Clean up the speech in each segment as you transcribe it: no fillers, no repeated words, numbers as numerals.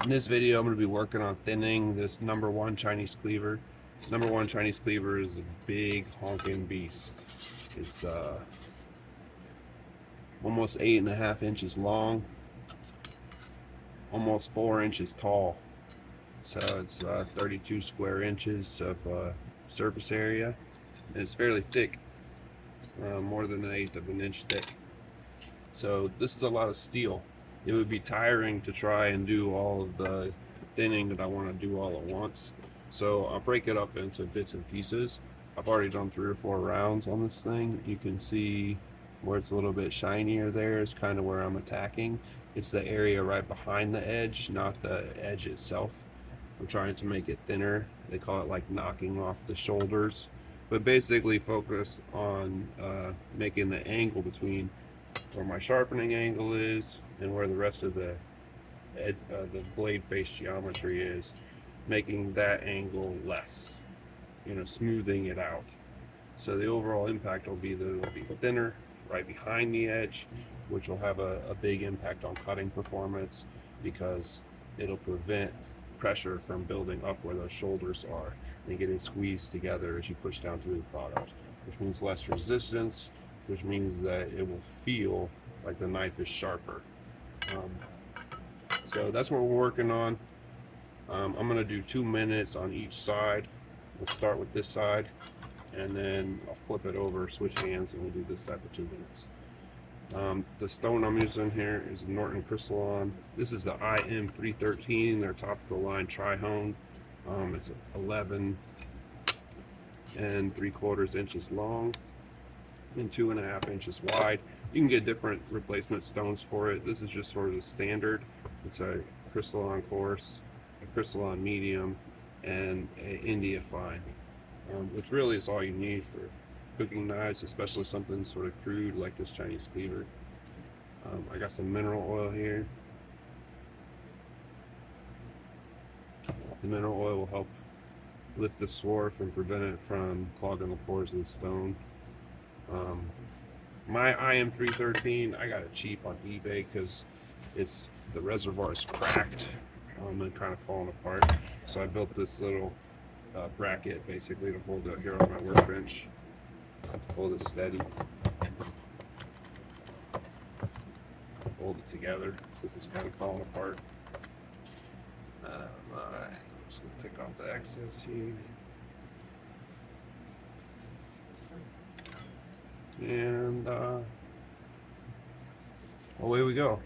In this video, I'm going to be working on thinning this #1 Chinese cleaver. #1 Chinese cleaver is a big honking beast. It's almost 8.5 inches long, almost 4 inches tall. So it's 32 square inches of surface area. And it's fairly thick, more than 1/8 of an inch thick. So this is a lot of steel. It would be tiring to try and do all of the thinning that I want to do all at once. So I'll break it up into bits and pieces. I've already done 3 or 4 rounds on this thing. You can see where it's a little bit shinier there is kind of where I'm attacking. It's the area right behind the edge, not the edge itself. I'm trying to make it thinner. They call it like knocking off the shoulders. But basically focus on making the angle between where my sharpening angle is and where the rest of the blade face geometry is, making that angle less, smoothing it out. So the overall impact will be that it'll be thinner right behind the edge, which will have a big impact on cutting performance because it'll prevent pressure from building up where those shoulders are and getting squeezed together as you push down through the product, which means less resistance, which means that it will feel like the knife is sharper. So that's what we're working on. I'm going to do 2 minutes on each side. We'll start with this side, and then I'll flip it over, switch hands, and we'll do this side for 2 minutes. The stone I'm using here is a Norton crystalline. This is the IM313, their top of the line tri-hone. It's 11 3/4 inches long and 2.5 inches wide. You can get different replacement stones for it. This is just sort of the standard. It's a crystalline coarse, a crystalline medium, and an India fine, which really is all you need for cooking knives, especially something sort of crude like this Chinese cleaver. I got some mineral oil here. The mineral oil will help lift the swarf and prevent it from clogging the pores of the stone. My IM313, I got it cheap on eBay because the reservoir is cracked and kind of falling apart. So I built this little bracket basically to hold it here on my workbench, to hold it steady, hold it together since it's kind of falling apart. I'm just gonna take off the excess here. And away we go.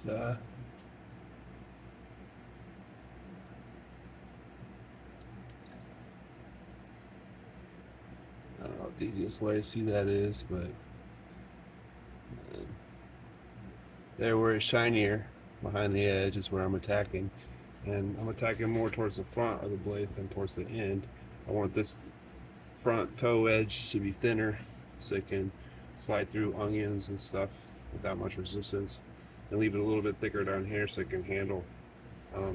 So, I don't know what the easiest way to see that is, but there where it's shinier behind the edge is where I'm attacking. And I'm attacking more towards the front of the blade than towards the end. I want this front toe edge to be thinner so it can slide through onions and stuff without much resistance. And leave it a little bit thicker down here so it can handle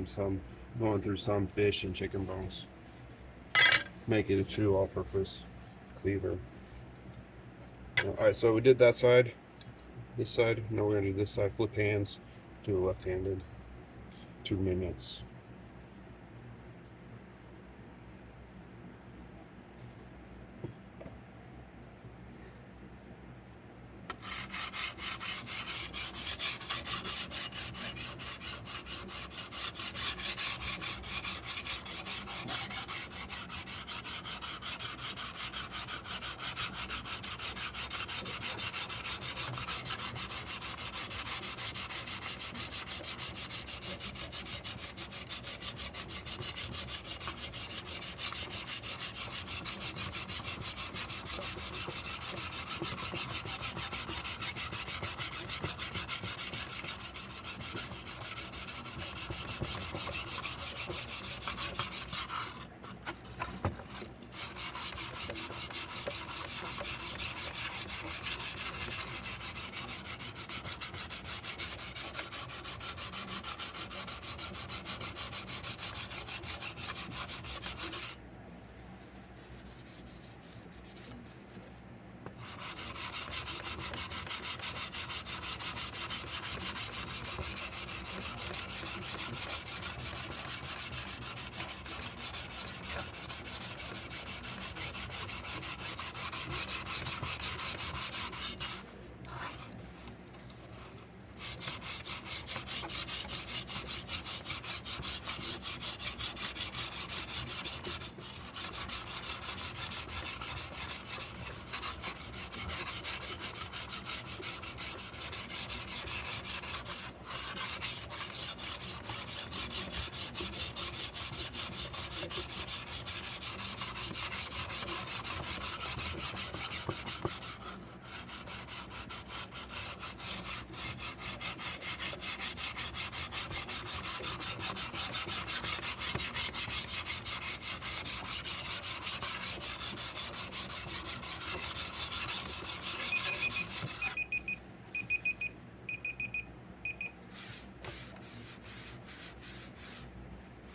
some going through some fish and chicken bones. Make it a true all-purpose cleaver. Alright, so we did that side, this side. Now we're going to do this side, flip hands, do a left-handed, 2 minutes.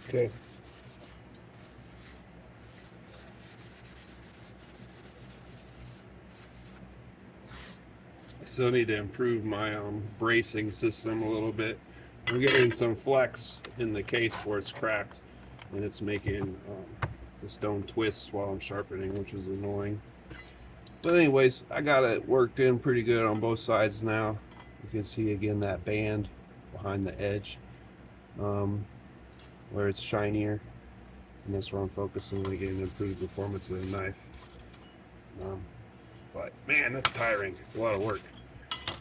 Okay. I still need to improve my bracing system a little bit. I'm getting some flex in the case where it's cracked, and it's making the stone twist while I'm sharpening, which is annoying. But anyways, I got it worked in pretty good on both sides now. You can see again that band behind the edge where it's shinier, and that's where I'm focusing on getting improved performance of the knife. But man, that's tiring. It's a lot of work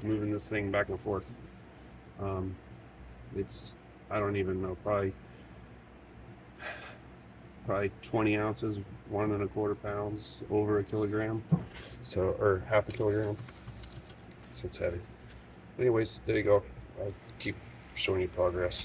moving this thing back and forth. It's, I don't even know, probably 20 ounces, 1¼ pounds, over a kilogram, so, or half a kilogram, so it's heavy. Anyways, there you go. I'll keep showing you progress.